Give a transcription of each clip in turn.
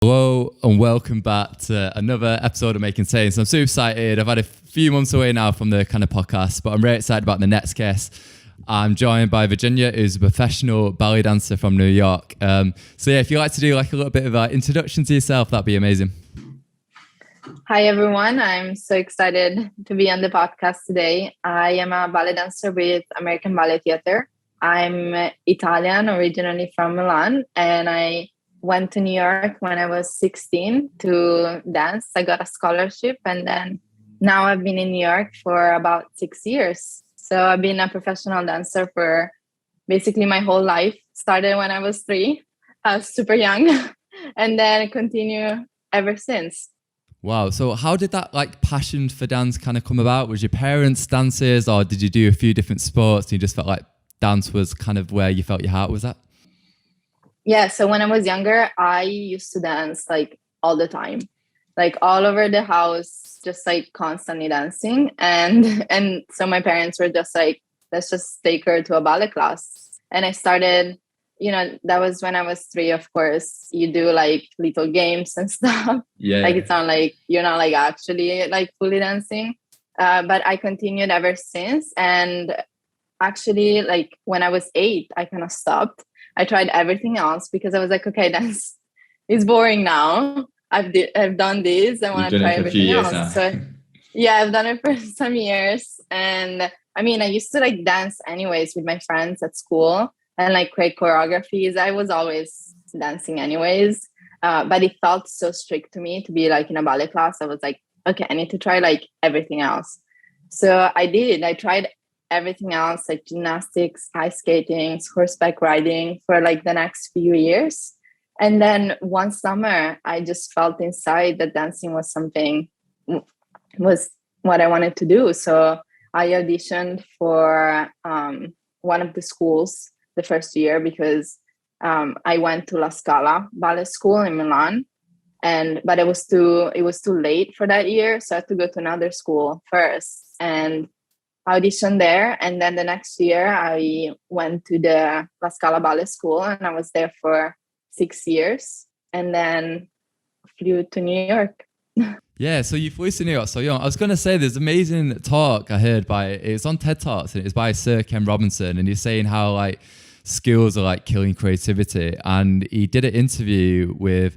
Hello and welcome back to another episode of Making Sense. I'm super excited. I've had a few months away now from the kind of podcast, but I'm really excited about the next guest. I'm joined by Virginia, who's a professional ballet dancer from New York. So if you'd like to do like a little bit of an introduction to yourself, that'd be amazing. Hi, everyone. I'm so excited to be on the podcast today. I am a ballet dancer with American Ballet Theatre. I'm Italian, originally from Milan, and I went to New York when I was 16 to dance. I got a scholarship, and then now I've been in New York for about 6 years. So I've been a professional dancer for basically my whole life. Started when I was 3, super young, and then continue ever since. Wow. So how did that like passion for dance kind of come about? Was your parents dancers, or did you do a few different sports and you just felt like dance was kind of where you felt your heart was at? Yeah, so when I was younger, I used to dance like all the time, like all over the house, just like constantly dancing. And so my parents were just like, let's just take her to a ballet class. And I started, that was when I was 3, of course. You do like little games and stuff. Yeah. Like it's not like you're not like actually like fully dancing. But I continued ever since. And actually, like when I was 8, I kind of stopped. I tried everything else because I was like, okay, dance is boring now. I've done this. I want to try everything else. Now. So yeah, I've done it for some years. And I mean, I used to like dance anyways with my friends at school and like create choreographies. I was always dancing anyways. But it felt so strict to me to be like in a ballet class. I was like, okay, I need to try like everything else. So I did. I tried everything else, like gymnastics, ice skating, horseback riding for like the next few years. And then one summer, I just felt inside that dancing was what I wanted to do. So I auditioned for one of the schools the first year because I went to La Scala Ballet School in Milan. But it was too late for that year. So I had to go to another school first. And auditioned there, and then the next year I went to the La Scala Ballet School, and I was there for 6 years, and then flew to New York. Yeah, so you flew to New York so young. I was going to say there's an amazing talk I heard it's on TED Talks, and it's by Sir Ken Robinson, and he's saying how like skills are like killing creativity, and he did an interview with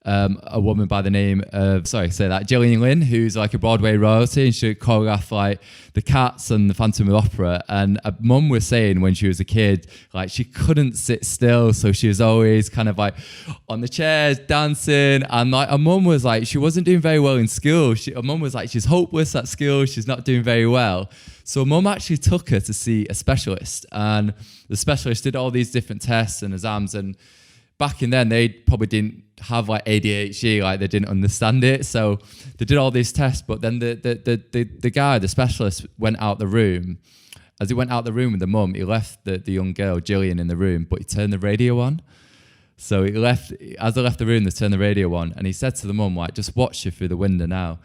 a woman by the name of, Virginia Lensi, who's like a Broadway royalty, and she choreographed like the Cats and the Phantom of the Opera. And a mum was saying when she was a kid, like she couldn't sit still, so she was always kind of like on the chairs dancing. And like her mum was like, she wasn't doing very well in school. Her mum was like, she's hopeless at school, she's not doing very well. So mum actually took her to see a specialist, and the specialist did all these different tests and exams. And back in then, they probably didn't have like ADHD, like they didn't understand it. So they did all these tests, but then the guy, the specialist, went out the room. As he went out the room with the mum, he left the young girl, Gillian, in the room, but he turned the radio on. So as they left the room, they turned the radio on, and he said to the mum, like, just watch her through the window now.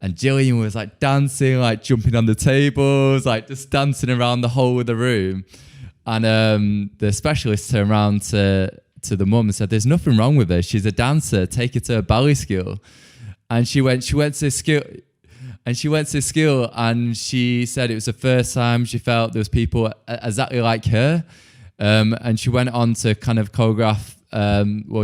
And Gillian was like dancing, like jumping on the tables, like just dancing around the whole of the room. And the specialist turned around to the mum and said, there's nothing wrong with her, she's a dancer, take her to a ballet school. And she went to school, and she said it was the first time she felt there was people exactly like her. And she went on to kind of choreograph.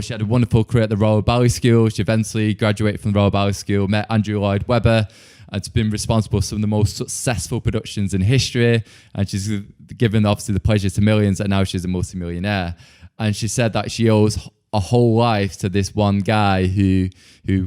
She had a wonderful career at the Royal Ballet School. She eventually graduated from the Royal Ballet School, met Andrew Lloyd Webber, and it's been responsible for some of the most successful productions in history. And she's given obviously the pleasure to millions, and now she's a multimillionaire. And she said that she owes a whole life to this one guy who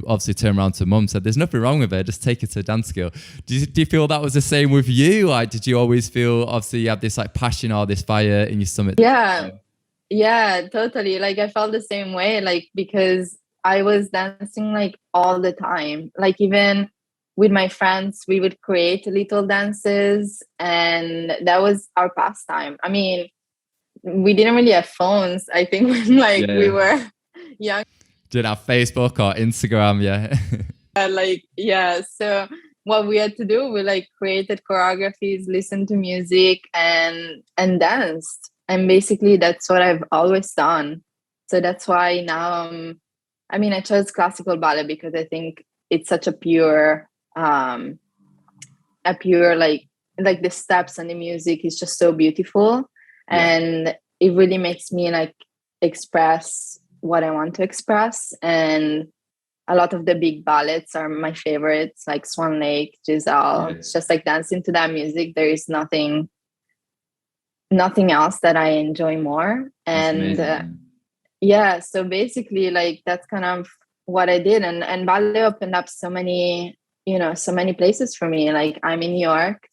obviously turned around to mum and said, there's nothing wrong with her, just take her to a dance school. Do you feel that was the same with you? Like, did you always feel, obviously you have this like passion or this fire in your stomach? Yeah, totally. Like I felt the same way, like because I was dancing like all the time. Like even with my friends, we would create little dances, and that was our pastime. I mean, we didn't really have phones, I think, when we were young. Didn't have Facebook or Instagram, So what we had to do, we like created choreographies, listened to music, and danced. And basically that's what I've always done. So that's why now I'm I mean, I chose classical ballet because I think it's such a pure like the steps and the music is just so beautiful, and it really makes me like express what I want to express. And a lot of the big ballets are my favorites, like Swan Lake, Giselle. It's just like dancing to that music. There is nothing else that I enjoy more. And so basically, like that's kind of what I did. And ballet opened up so many places for me. Like I'm in New York,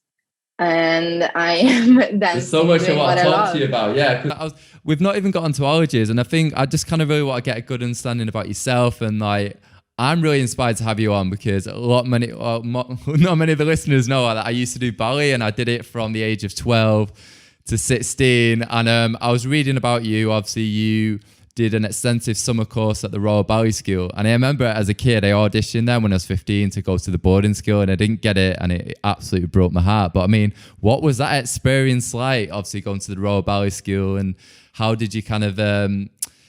and I am dancing. There's so much I want to talk to you about. Yeah, we've not even got onto allergies, and I think I just kind of really want to get a good understanding about yourself. And like, I'm really inspired to have you on because not many of the listeners know that I used to do ballet, and I did it from the age of 12 to 16. And I was reading about you. Obviously, you did an extensive summer course at the Royal Ballet School. And I remember as a kid, I auditioned there when I was 15 to go to the boarding school, and I didn't get it, and it absolutely broke my heart. But I mean, what was that experience like, obviously going to the Royal Ballet School, and how did you kind of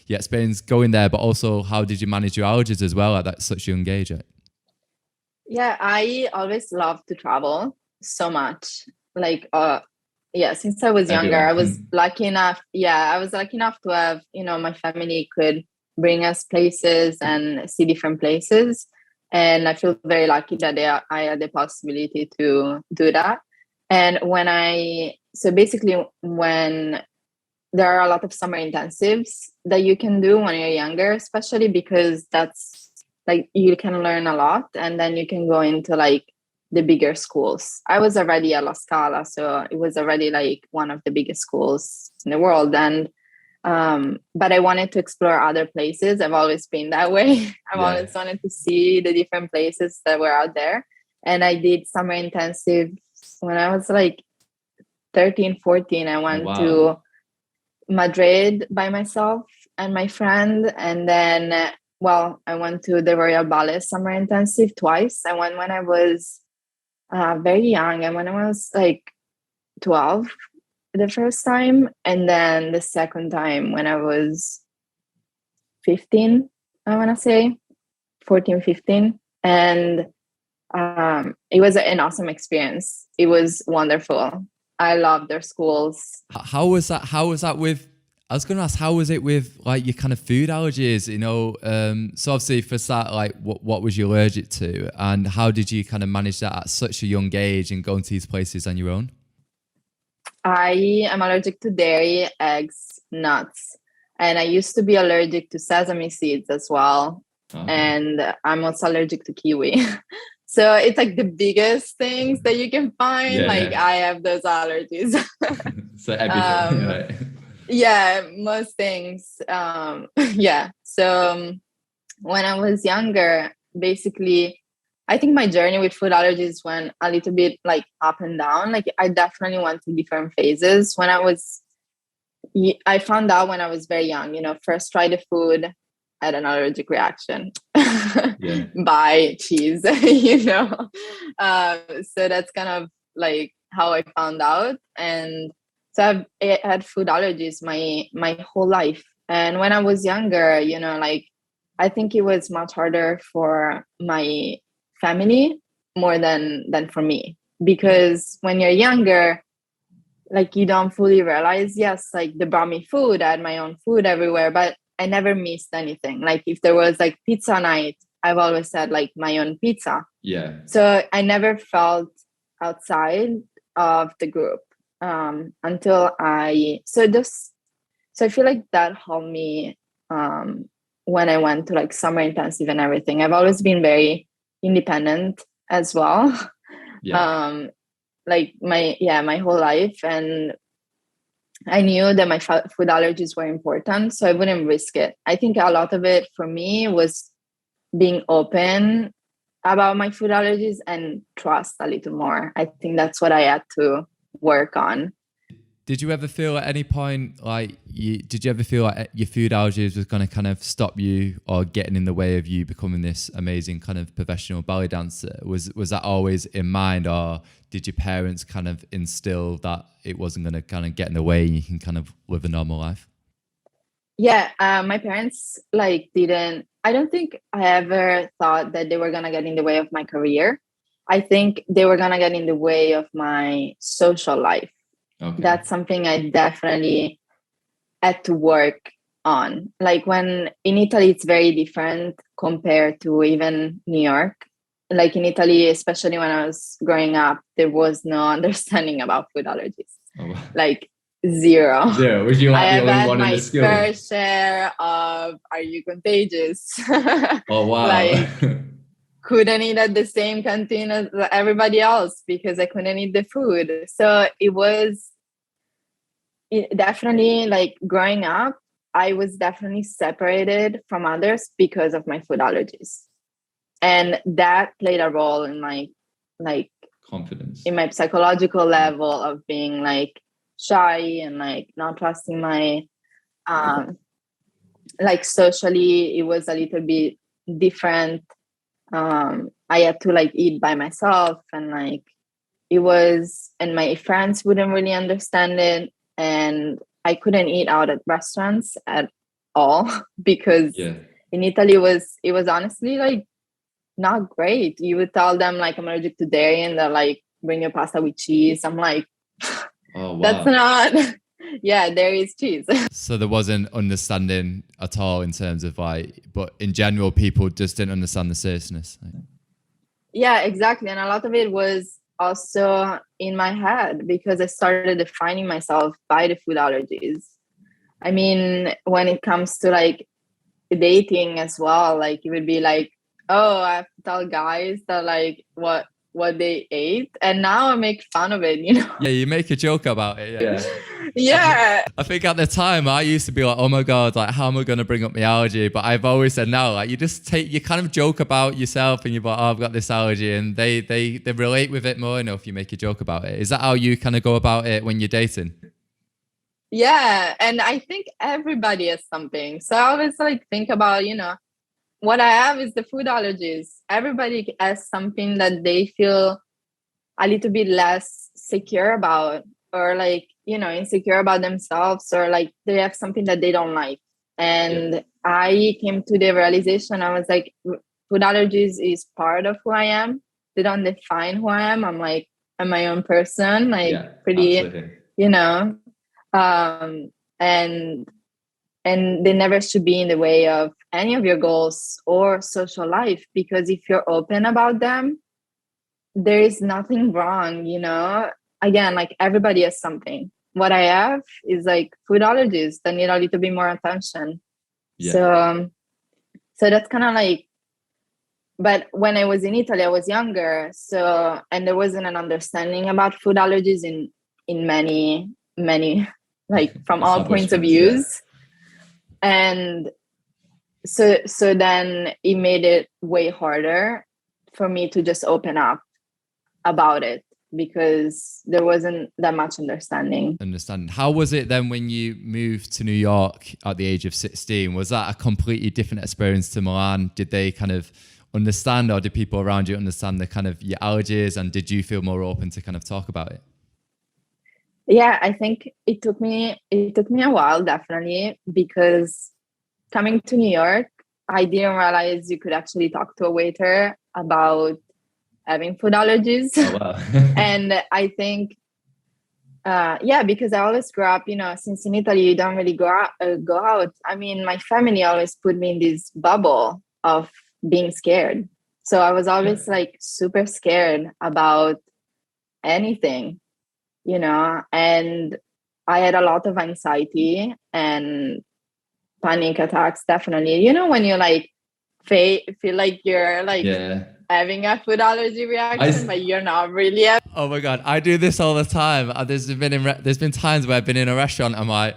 experience going there, but also how did you manage your allergies as well at such a young age? Yeah, I always loved to travel so much. Like, since I was younger, I was lucky enough. Yeah, I was lucky enough to have, my family could bring us places and see different places. And I feel very lucky that I had the possibility to do that. And when there are a lot of summer intensives that you can do when you're younger, especially because that's like you can learn a lot, and then you can go into like the bigger schools. I was already at La Scala, so it was already like one of the biggest schools in the world. And but I wanted to explore other places. I've always been that way. I've always wanted to see the different places that were out there. And I did summer intensive when I was like 13, 14. I went to Madrid by myself and my friend. And then, I went to the Royal Ballet summer intensive twice. I went when I was very young, and when I was like 12 the first time, and then the second time when I was 15, I want to say 14, 15. And it was an awesome experience. It was wonderful. I love their schools. How was that with, I was going to ask, how was it with like your kind of food allergies, so obviously for that, like what was you allergic to, and how did you kind of manage that at such a young age and going to these places on your own? I am allergic to dairy, eggs, nuts, and I used to be allergic to sesame seeds as well. And I'm also allergic to kiwi. So it's like the biggest things that you can find. I have those allergies. So everything, right? Yeah, most things. So when I was younger, basically, I think my journey with food allergies went a little bit like up and down. Like I definitely went through different phases. I found out when I was very young, first tried the food, had an allergic reaction by cheese, so that's kind of like how I found out. And so I've had food allergies my whole life. And when I was younger, like I think it was much harder for my family more than for me, because when you're younger, like you don't fully realize, yes, like they brought me food, I had my own food everywhere, but I never missed anything. Like if there was like pizza night, I've always had like my own pizza. Yeah. So I never felt outside of the group until I feel like that helped me when I went to like summer intensive and everything. I've always been very independent as well. Like my whole life, and I knew that my food allergies were important, so I wouldn't risk it. I think a lot of it for me was being open about my food allergies and trust a little more. I think that's what I had to work on. Did you ever feel at any point like your food allergies was going to kind of stop you or getting in the way of you becoming this amazing kind of professional ballet dancer? Was that always in mind, or did your parents kind of instill that it wasn't going to kind of get in the way and you can kind of live a normal life? Yeah, my parents like didn't. I don't think I ever thought that they were gonna get in the way of my career. I think they were gonna get in the way of my social life. Okay. That's something I definitely had to work on. Like when in Italy, it's very different compared to even New York. Like in Italy, especially when I was growing up, there was no understanding about food allergies. Oh, wow. Like zero. Zero. Was you I like the have only had one in the my school? fair share of "Are you contagious?" Oh, wow. Like couldn't eat at the same canteen as everybody else because I couldn't eat the food. So definitely like growing up, I was definitely separated from others because of my food allergies. And that played a role in my like Confidence. in my psychological level of being like shy and like not trusting my like socially it was a little bit different. I had to like eat by myself and like it was and my friends wouldn't really understand it and I couldn't eat out at restaurants at all because in Italy it was honestly like not great. You would tell them like I'm allergic to dairy and they're like bring your pasta with cheese. I'm like oh, wow. That's not yeah, there is cheese. So there wasn't understanding at all in terms of like, but in general, people just didn't understand the seriousness. Yeah, exactly. And a lot of it was also in my head because I started defining myself by the food allergies. I mean, when it comes to like dating as well, like it would be like, oh, I have to tell guys that like what they ate, and now I make fun of it, you know? Yeah, you make a joke about it. Yeah. Yeah. I think at the time I used to be like, oh my God, like how am I going to bring up my allergy? But I've always said no, like you kind of joke about yourself and you're like, oh, I've got this allergy, and they relate with it more enough. You make a joke about it. Is that how you kind of go about it when you're dating? Yeah. And I think everybody has something. So I always like think about, what I have is the food allergies. Everybody has something that they feel a little bit less secure about, or like, insecure about themselves, or like they have something that they don't like. And I came to the realization, I was like, food allergies is part of who I am. They don't define who I am. I'm my own person, like pretty, absolutely. And they never should be in the way of any of your goals or social life, because if you're open about them, there is nothing wrong, again, like everybody has something. What I have is like food allergies that need a little bit more attention. So that's kind of like, but when I was in Italy, I was younger, and there wasn't an understanding about food allergies in many like from all points of views. And so then it made it way harder for me to just open up about it, because there wasn't that much understanding. How was it then when you moved to New York at the age of 16? Was that a completely different experience to Milan? Did they kind of understand, or did people around you understand the kind of your allergies, and did you feel more open to kind of talk about it? Yeah, I think it took me a while, definitely, because coming to New York, I didn't realize you could actually talk to a waiter about having food allergies. Oh, wow. And I think, because I always grew up, since in Italy, you don't really go out. I mean, my family always put me in this bubble of being scared. So I was always like super scared about anything, and I had a lot of anxiety and panic attacks, definitely. When you like feel like you're like having a food allergy reaction, but you're not really. Oh my God, I do this all the time. There's been times where I've been in a restaurant, I'm like,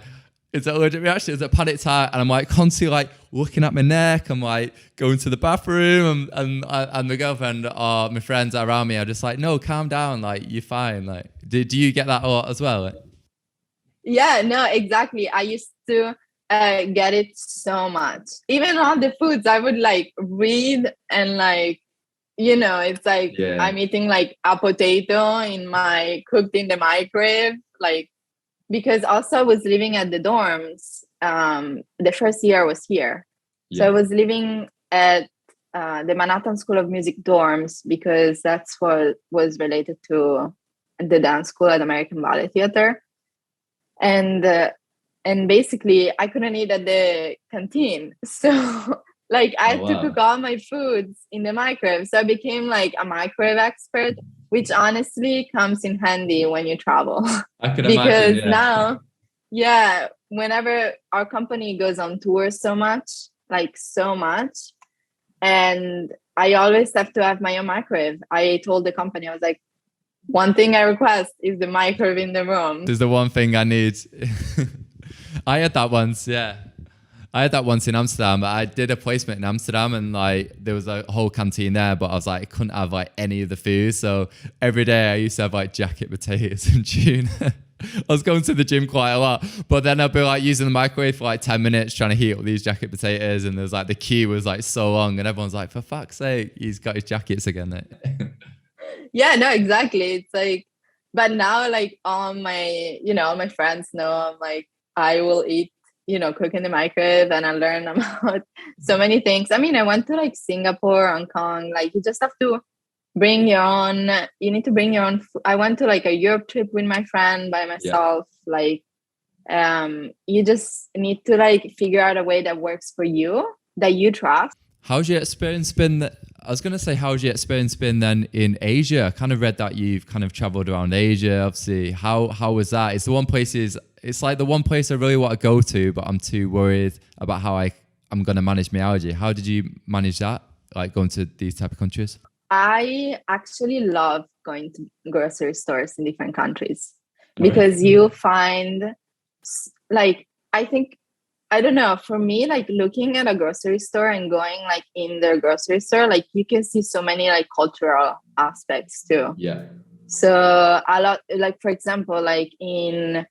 it's an allergic reaction, it's a panic attack, and I'm like constantly like looking at my neck, I'm like going to the bathroom, and my girlfriend or my friends around me are just like, no, calm down, like you're fine. Like, do you get that a lot as well? Yeah, no, exactly. I used to get it so much. Even on the foods, I would like read and like, it's like I'm eating like a potato cooked in the microwave, like because also I was living at the dorms. The first year I was here. So I was living at the Manhattan School of Music dorms because that's what was related to the dance school at American Ballet Theater. And basically I couldn't eat at the canteen. So like I had to cook all my foods in the microwave. So I became like a microwave expert, which honestly comes in handy when you travel. I can because imagine, now, whenever our company goes on tour so much, and I always have to have my own microwave. I told the company, I was like, one thing I request is the microwave in the room. This is the one thing I need. I had that once, I had that once in Amsterdam. I did a placement in Amsterdam and like there was a whole canteen there, but I was like, I couldn't have like any of the food. So every day I used to have like jacket potatoes and tuna. I was going to the gym quite a lot, but then I'd be like using the microwave for like 10 minutes trying to heat up these jacket potatoes. And there's like the queue was like so long and everyone's like, for fuck's sake, he's got his jackets again. Yeah, no, exactly. It's like, but now like all my friends know I'm like, I will eat, cook in the microwave, and I learn about so many things. I mean, I went to like Singapore, Hong Kong, like you just have to bring your own, you need to bring your own. I went to like a Europe trip with my friend by myself. Like, you just need to like figure out a way that works for you, that you trust. How's your experience been? I was going to say, how's your experience been then in Asia? I kind of read that you've kind of traveled around Asia, obviously. How was that? It's like the one place I really want to go to, but I'm too worried about how I'm going to manage my allergy. How did you manage that? Like going to these type of countries? I actually love going to grocery stores in different countries because you find like, I don't know, for me, like looking at a grocery store and going like in their grocery store, like you can see so many like cultural aspects too. Yeah. So a lot, like for example, like in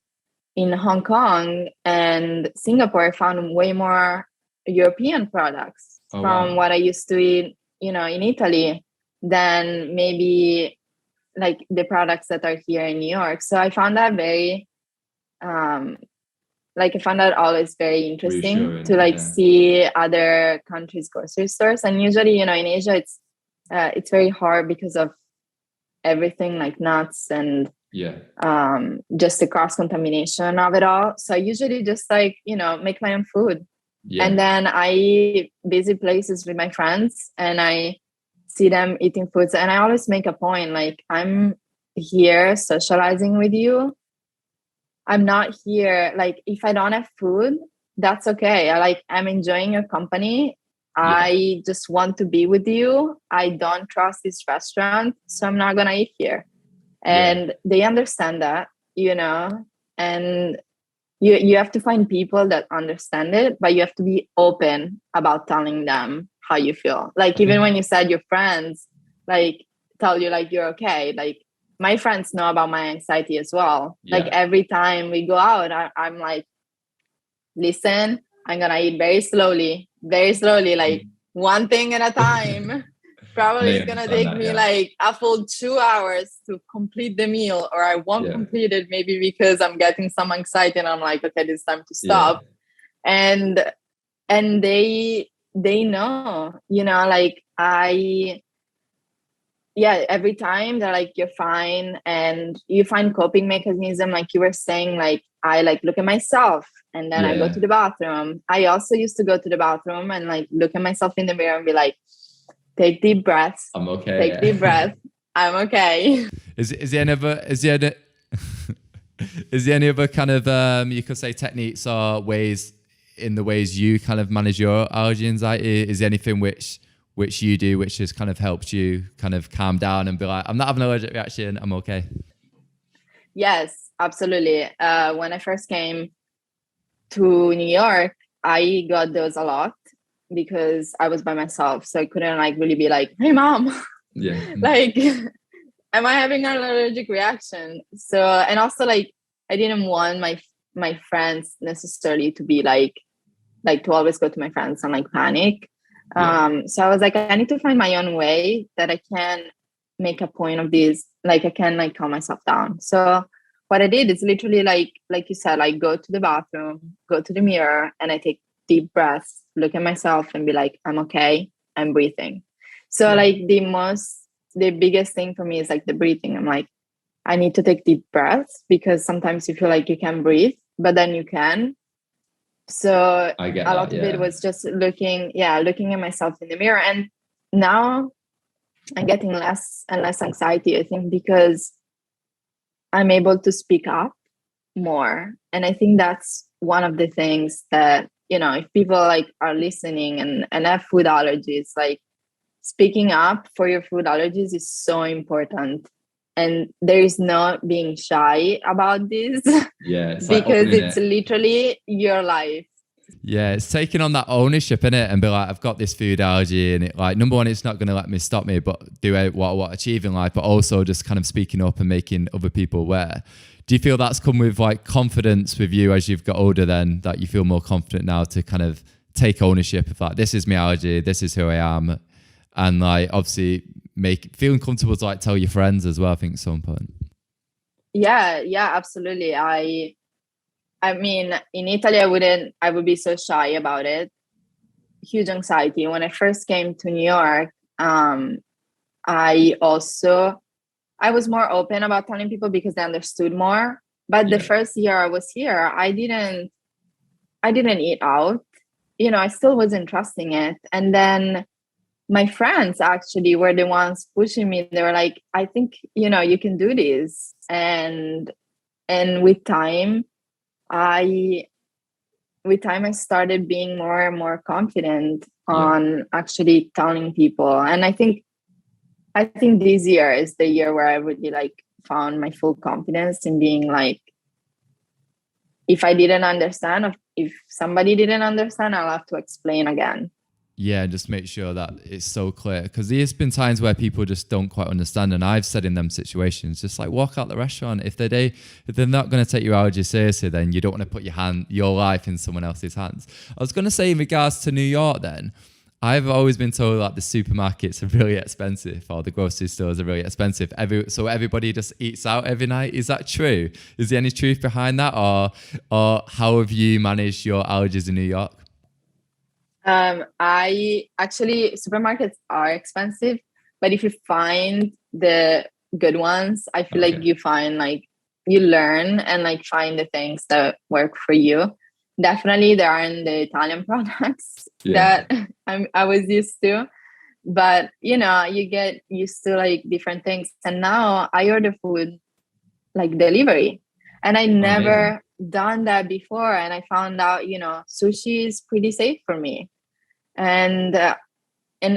Hong Kong and Singapore, I found way more European products from what I used to eat, in Italy, than maybe like the products that are here in New York. So I found that very, I found that always very interesting to see other countries' grocery stores. And usually, in Asia, it's very hard because of everything like nuts and just the cross contamination of it all. So I usually just make my own food. Yeah. And then I visit places with my friends and I see them eating foods. And I always make a point, like, I'm here socializing with you. I'm not here, like, if I don't have food, that's okay. I'm enjoying your company. Yeah. I just want to be with you. I don't trust this restaurant, so I'm not going to eat here. And they understand that, and you have to find people that understand it, but you have to be open about telling them how you feel. Like, even when you said your friends, like, tell you, like, you're okay. Like, my friends know about my anxiety as well. Yeah. Like, every time we go out, I'm like, listen, I'm going to eat very slowly, like one thing at a time. Probably it's going to take me like a full 2 hours to complete the meal, or I won't complete it maybe because I'm getting some anxiety and I'm like, okay, it's time to stop. Yeah. And they know, like every time they're like, you're fine. And you find coping mechanism, like you were saying, like I like look at myself and then I go to the bathroom. I also used to go to the bathroom and like look at myself in the mirror and be like, take deep breaths. I'm okay. Take deep breaths. I'm okay. Is there any other kind of you could say techniques or ways you kind of manage your allergy anxiety? Is there anything which you do which has kind of helped you kind of calm down and be like, I'm not having an allergic reaction, I'm okay? Yes, absolutely. When I first came to New York, I got those a lot because I was by myself. So I couldn't like really be like, hey mom, like, am I having an allergic reaction? So, and also like, I didn't want my friends necessarily to be like to always go to my friends and like panic. So I was like, I need to find my own way that I can make a point of this. Like I can like calm myself down. So what I did is literally like you said, like go to the bathroom, go to the mirror, and I take deep breaths, look at myself and be like, I'm okay, I'm breathing. So like the biggest thing for me is like the breathing. I'm like, I need to take deep breaths because sometimes you feel like you can breathe, but then you can. So I get a lot of it was just looking at myself in the mirror. And now I'm getting less and less anxiety, I think, because I'm able to speak up more. And I think that's one of the things that, you know, if people like are listening and have food allergies, like speaking up for your food allergies is so important. And there is no being shy about this. Yeah, it's because it's literally your life. Yeah, it's taking on that ownership in it and be like, I've got this food allergy, and it like, number one, it's not going to let me stop me, but do what I want to achieve in life, but also just kind of speaking up and making other people aware. Do you feel that's come with like confidence with you as you've got older then, that you feel more confident now to kind of take ownership of like, this is my allergy, this is who I am, and like obviously feeling comfortable to like tell your friends as well, I think at some point? Yeah, absolutely. I mean, in Italy, I would be so shy about it. Huge anxiety. When I first came to New York, I was more open about telling people because they understood more. But the first year I was here, I didn't eat out. You know, I still wasn't trusting it. And then my friends actually were the ones pushing me. They were like, I think, you know, you can do this. And with time I started being more and more confident on actually telling people. And I think this year is the year where I really like found my full confidence in being like, if I didn't understand, or if somebody didn't understand, I'll have to explain again. Yeah, just make sure that it's so clear, because there's been times where people just don't quite understand, and I've said in them situations, just like walk out the restaurant. If they're not going to take your allergy seriously, then you don't want to put your life in someone else's hands. I was going to say in regards to New York, then I've always been told that the supermarkets are really expensive, or the grocery stores are really expensive. So everybody just eats out every night. Is that true? Is there any truth behind that, or how have you managed your allergies in New York? Supermarkets are expensive, but if you find the good ones, I feel like you learn and like find the things that work for you. Definitely there aren't the Italian products that I was used to, but you know, you get used to like different things. And now I order food like delivery, and I never done that before. And I found out, you know, sushi is pretty safe for me. And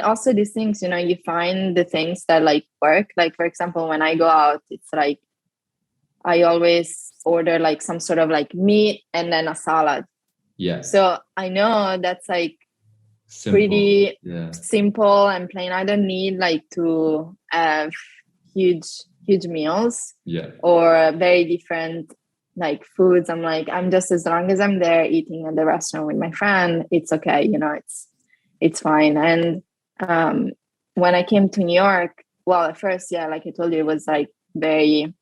also these things, you know, you find the things that like work. Like, for example, when I go out, it's like I always order like some sort of like meat and then a salad. Yeah. So I know that's like pretty simple and plain. I don't need like to have huge meals or very different like foods. I'm like, I'm just, as long as I'm there eating at the restaurant with my friend, it's okay. You know, it's fine. And when I came to New York, well, at first, like I told you, it was like very,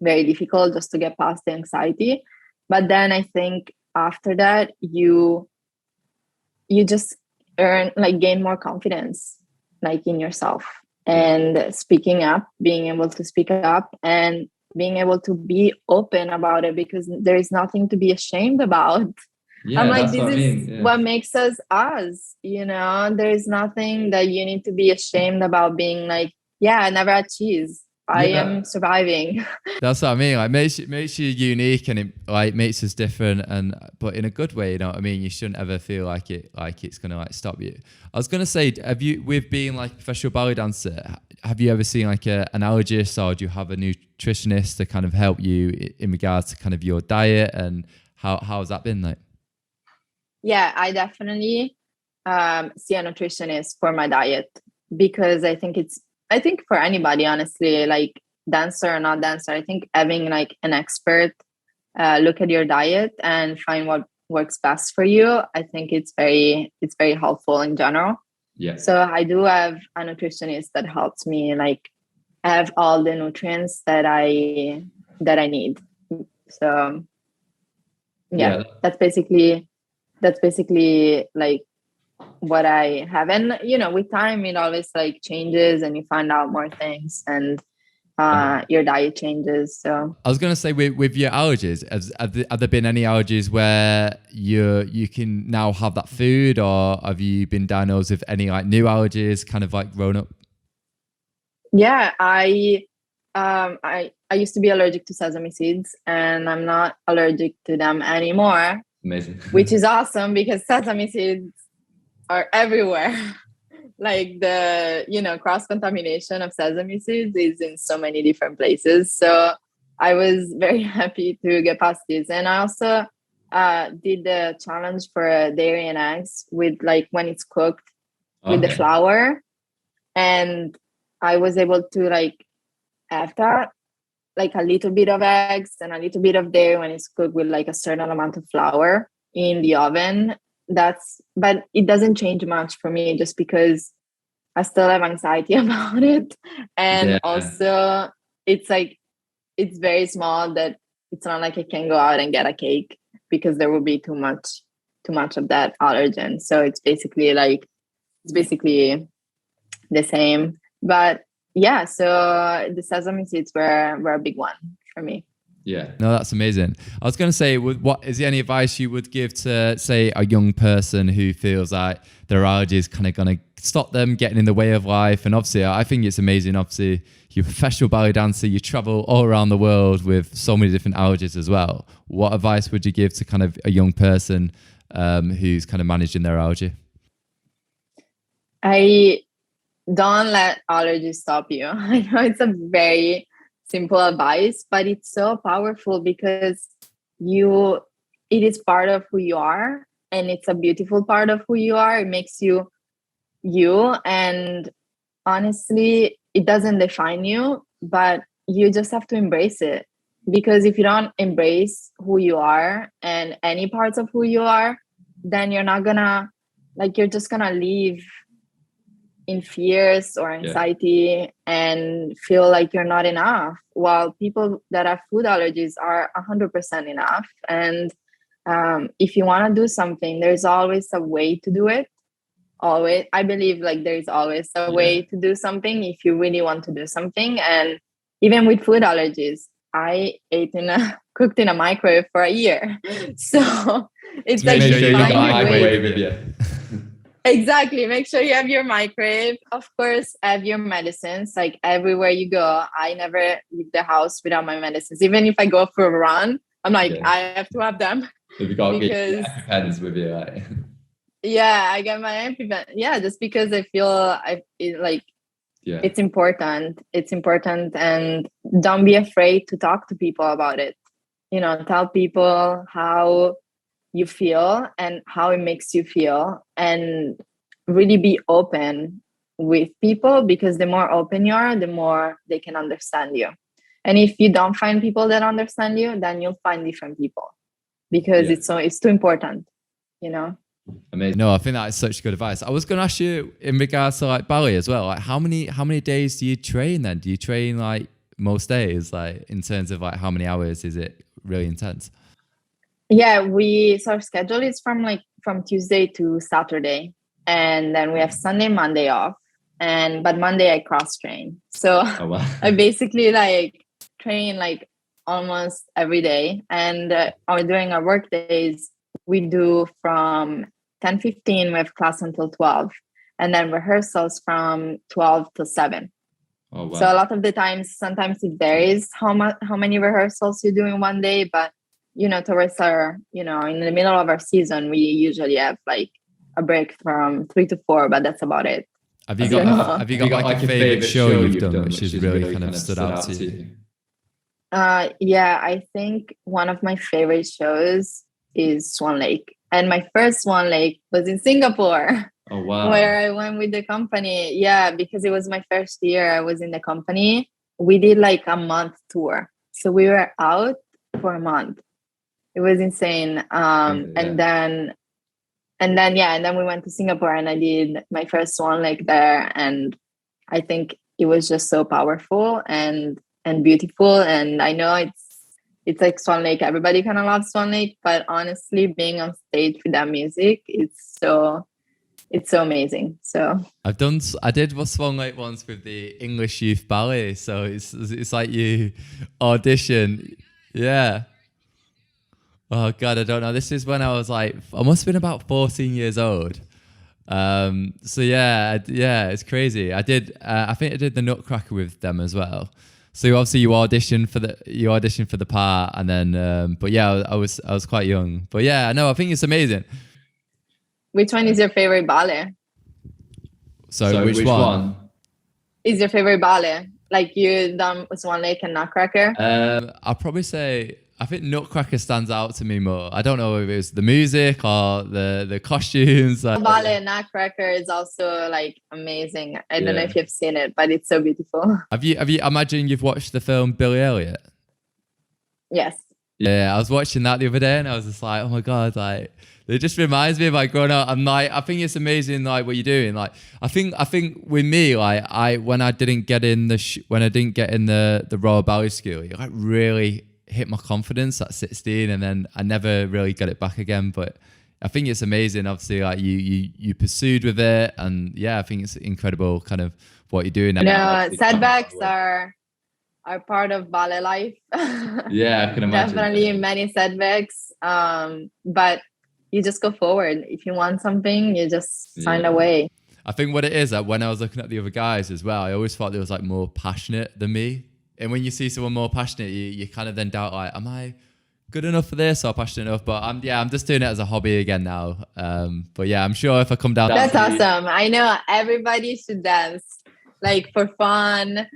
very difficult just to get past the anxiety. But then I think after that, you just gain more confidence, like in yourself, and speaking up, being able to speak up and being able to be open about it, because there is nothing to be ashamed about. I'm like, this is what makes us, you know, there's nothing that you need to be ashamed about being like, I never had cheese. I am surviving. That's what I mean. Like makes you unique, and it like makes us different, but in a good way. You know what I mean? You shouldn't ever feel like it's gonna like stop you. I was gonna say, have you, with being like a professional ballet dancer, have you ever seen like an allergist, or do you have a nutritionist to kind of help you in regards to kind of your diet, and how has that been like? Yeah, I definitely see a nutritionist for my diet, because I think for anybody, honestly, like dancer or not dancer, I think having like an expert look at your diet and find what works best for you, I think it's very helpful in general. Yeah. So I do have a nutritionist that helps me like have all the nutrients that I that I need. So Yeah. that's basically like what I have. And with time it always like changes, and you find out more things, and your diet changes. So I was going to say with your allergies, have there been any allergies where you can now have that food, or have you been diagnosed with any like new allergies kind of like grown up? Yeah, I used to be allergic to sesame seeds, and I'm not allergic to them anymore. Amazing. Which is awesome, because sesame seeds are everywhere. Like the cross contamination of sesame seeds is in so many different places. So I was very happy to get past this. And I also did the challenge for dairy and eggs with like when it's cooked with the flour, and I was able to like have that, like a little bit of eggs and a little bit of dairy when it's cooked with like a certain amount of flour in the oven. But it doesn't change much for me, just because I still have anxiety about it. And also it's like, it's very small, that it's not like I can go out and get a cake, because there will be too much of that allergen. So it's basically the same. But yeah, so the sesame seeds were a big one for me. Yeah. No, that's amazing. I was going to say, what is there any advice you would give to, say, a young person who feels like their allergies kind of going to stop them getting in the way of life? And obviously, I think it's amazing. Obviously, you're a professional ballet dancer. You travel all around the world with so many different allergies as well. What advice would you give to kind of a young person who's kind of managing their allergy? I don't let allergies stop you. I know it's a very simple advice, but it's so powerful, because it is part of who you are, and it's a beautiful part of who you are. It makes you, and honestly, it doesn't define you, but you just have to embrace it. Because if you don't embrace who you are and any parts of who you are, then you're just gonna live in fears or anxiety and feel like you're not enough, while people that have food allergies are 100% enough. And if you want to do something, there's always a way to do it. Always, I believe, like, there's always a way to do something if you really want to do something. And even with food allergies, I cooked in a microwave for a year. So it's like, make sure you got a microwave with you. Exactly. Make sure you have your microwave. Of course, have your medicines. Like, everywhere you go, I never leave the house without my medicines. Even if I go for a run, I'm like, I have to have them. Have you got to get your EpiPens with you, right? Yeah, I get my EpiPen. Yeah, just because I feel it's important. It's important, and don't be afraid to talk to people about it. Tell people how you feel and how it makes you feel, and really be open with people, because the more open you are, the more they can understand you. And if you don't find people that understand you, then you'll find different people, because it's too important. Amazing. No, I think that is such good advice. I was going to ask you in regards to like ballet as well. Like, how many days do you train then? Do you train like most days? Like, in terms of like how many hours is it really intense? Yeah, so our schedule is from Tuesday to Saturday, and then we have Sunday, Monday off, but Monday I cross train. So I basically like train like almost every day, and during our work days we do from 10:15, we have class until 12, and then rehearsals from 12 to 7. Oh, wow. So a lot of the times, sometimes it varies how many rehearsals you do in one day, but towards our, in the middle of our season, we usually have like a break from 3 to 4, but that's about it. Have you got like a favorite show you've done, which has really kind of stood out to you? Yeah, I think one of my favorite shows is Swan Lake. And my first Swan Lake was in Singapore. Oh, wow. Where I went with the company. Yeah, because it was my first year I was in the company. We did like a month tour. So we were out for a month. It was insane. And then we went to Singapore, and I did my first Swan Lake there. And I think it was just so powerful and beautiful. And I know it's like Swan Lake. Everybody kind of loves Swan Lake, but honestly, being on stage with that music, it's so amazing. So I did Swan Lake once with the English Youth Ballet. So it's like you audition. Yeah. Oh God, I don't know. This is when I was like, I must have been about 14 years old. So yeah, it's crazy. I think I did the Nutcracker with them as well. So obviously you audition for the part, and then but yeah, I was quite young. But yeah, no, I think it's amazing. which one is your favorite ballet? So which one is your favorite ballet? Like you done Swan Lake and Nutcracker? I'll probably say, I think Nutcracker stands out to me more. I don't know if it's the music or the costumes. Ballet Nutcracker is also like amazing. I don't know if you've seen it, but it's so beautiful. Have you? Imagine you've watched the film Billy Elliot. Yes. Yeah, I was watching that the other day, and I was just like, oh my God, like it just reminds me of like growing up. I'm like, I think it's amazing, like what you're doing. Like, I think with me, like when I didn't get in the Royal Ballet School, it like really hit my confidence at 16, and then I never really got it back again. But I think it's amazing. Obviously, like you pursued with it, and yeah, I think it's incredible, kind of what you're doing. No, setbacks are part of ballet life. Yeah, I can imagine. Definitely many setbacks, but you just go forward. If you want something, you just find a way. I think what it is, that when I was looking at the other guys as well, I always thought they was like more passionate than me. And when you see someone more passionate, you kind of then doubt, like, am I good enough for this or passionate enough? But I'm just doing it as a hobby again now. But yeah, I'm sure if I come down. That's awesome. I know everybody should dance, like for fun.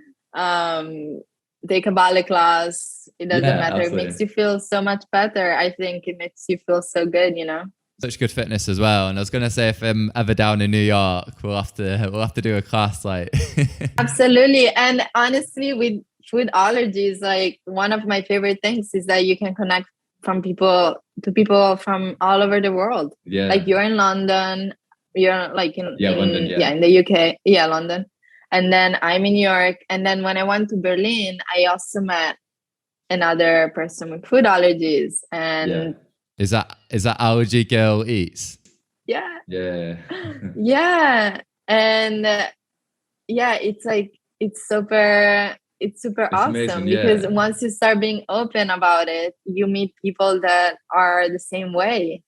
Take a ballet class. It doesn't matter. Absolutely. It makes you feel so much better. I think it makes you feel so good, you know. Such good fitness as well. And I was gonna say, if I'm ever down in New York, we'll have to do a class, like. Absolutely. And honestly, with food allergies, like one of my favorite things is that you can connect to people from all over the world. Yeah. Like you're in London, you're like in London, in the UK. Yeah, London. And then I'm in New York. And then when I went to Berlin, I also met another person with food allergies. And is that Allergy Girl Eats? Yeah. Yeah. Yeah. And it's like it's super awesome, amazing, because once you start being open about it, you meet people that are the same way,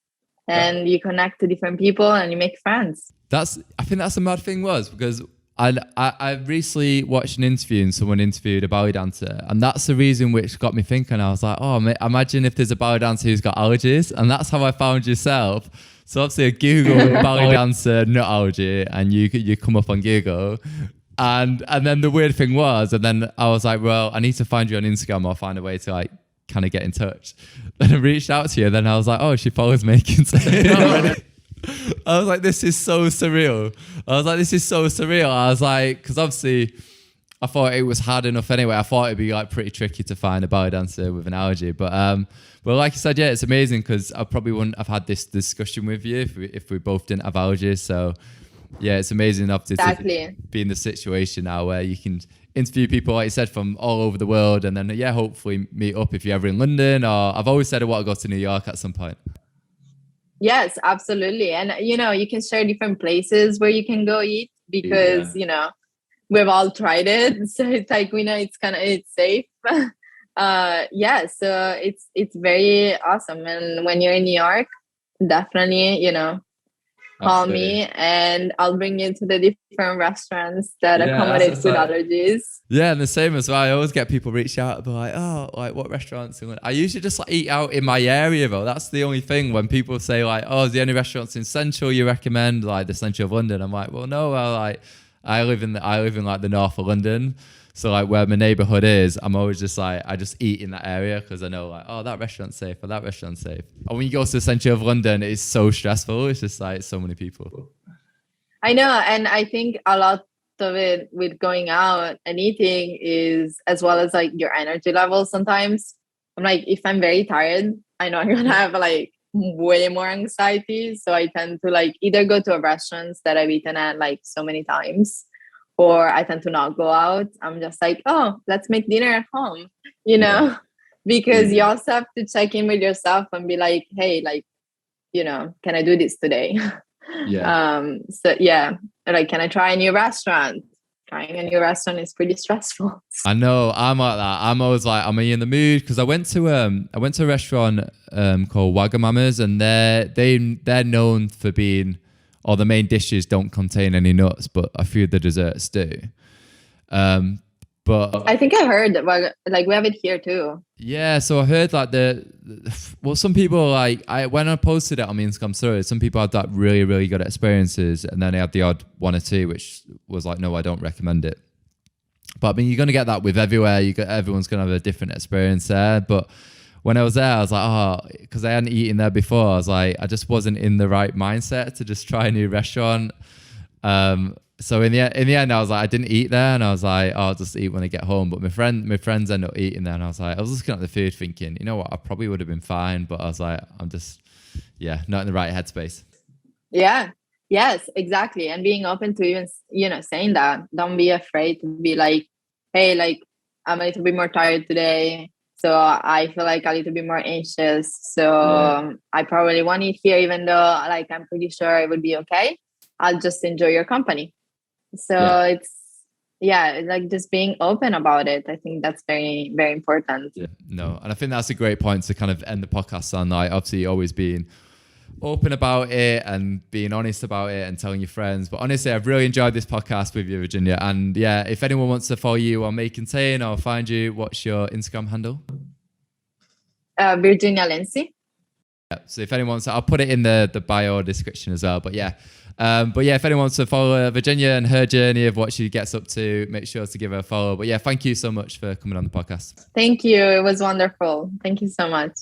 and you connect to different people and you make friends. I think that's the mad thing was, because I recently watched an interview, and someone interviewed a ballet dancer, and that's the reason which got me thinking. I was like, oh, imagine if there's a ballet dancer who's got allergies, and that's how I found yourself. So obviously I Google ballet dancer nut allergy, and you come up on Google, and then the weird thing was, and then I was like, well, I need to find you on Instagram or find a way to like kind of get in touch. Then I reached out to you, and then I was like, oh, she follows me. I was like, this is so surreal. I was like, because obviously I thought it was hard enough anyway. I thought it'd be like pretty tricky to find a ballet dancer with an allergy. But well, like you said, yeah, it's amazing, because I probably wouldn't have had this discussion with you if we both didn't have allergies. So yeah, it's amazing enough to be in the situation now where you can interview people, like you said, from all over the world, and then hopefully meet up if you're ever in London. Or I've always said I want to go to New York at some point. Yes, absolutely. And, you can share different places where you can go eat, because, we've all tried it. So it's like, we know it's safe. So it's very awesome. And when you're in New York, definitely, call me and I'll bring you to the different restaurants that accommodate food allergies. Yeah, and the same as well. I always get people reach out and be like, oh, like what restaurants? I usually just like eat out in my area though. That's the only thing. When people say like, oh, is there any restaurants in Central you recommend, like the centre of London? I'm like, well, no, I live in like the north of London. So like where my neighborhood is, I'm always just like, I just eat in that area because I know like, oh, that restaurant's safe or that restaurant's safe. And when you go to the centre of London, it's so stressful. It's just like so many people. I know. And I think a lot of it with going out and eating is as well as like your energy levels. Sometimes I'm like, if I'm very tired, I know I'm going to have like way more anxiety. So I tend to like either go to restaurants that I've eaten at like so many times, or I tend to not go out. I'm just like, oh, let's make dinner at home, because you also have to check in with yourself and be like, hey, like, can I do this today? So yeah, like, can I try a new restaurant? Trying a new restaurant is pretty stressful. I know, I'm like that. I'm always like, am I in the mood? Because I went to a restaurant called Wagamama's, and they're known for being, or the main dishes don't contain any nuts, but a few of the desserts do. But I think I heard that, like, we have it here too. Yeah, so I heard like some people, like, when I posted it on my Instagram story, some people had like really, really good experiences, and then they had the odd one or two which was like, no, I don't recommend it. But I mean, you're gonna get that with everywhere. Everyone's gonna have a different experience there. But when I was there, I was like, because I hadn't eaten there before, I was like, I just wasn't in the right mindset to just try a new restaurant. So in the end, I was like, I didn't eat there, and I was like, I'll just eat when I get home. But my friends ended up eating there, and I was looking at the food thinking, you know what, I probably would have been fine, but I was like, I'm just, not in the right headspace. Yeah. Yes, exactly. And being open to even, saying that. Don't be afraid to be like, hey, like, I'm a little bit more tired today, so I feel like a little bit more anxious. So I probably won't eat here, even though, like, I'm pretty sure it would be okay. I'll just enjoy your company. So it's like just being open about it. I think that's very, very important. Yeah, no, and I think that's a great point to kind of end the podcast on. Like, obviously, always being open about it and being honest about it and telling your friends. But honestly, I've really enjoyed this podcast with you, Virginia. And if anyone wants to follow you on May Contain or find you, what's your Instagram handle? Virginia Lensi. Yeah, so if anyone wants to, I'll put it in the bio description as well. But if anyone wants to follow Virginia and her journey of what she gets up to, make sure to give her a follow. But thank you so much for coming on the podcast. Thank you. It was wonderful. Thank you so much.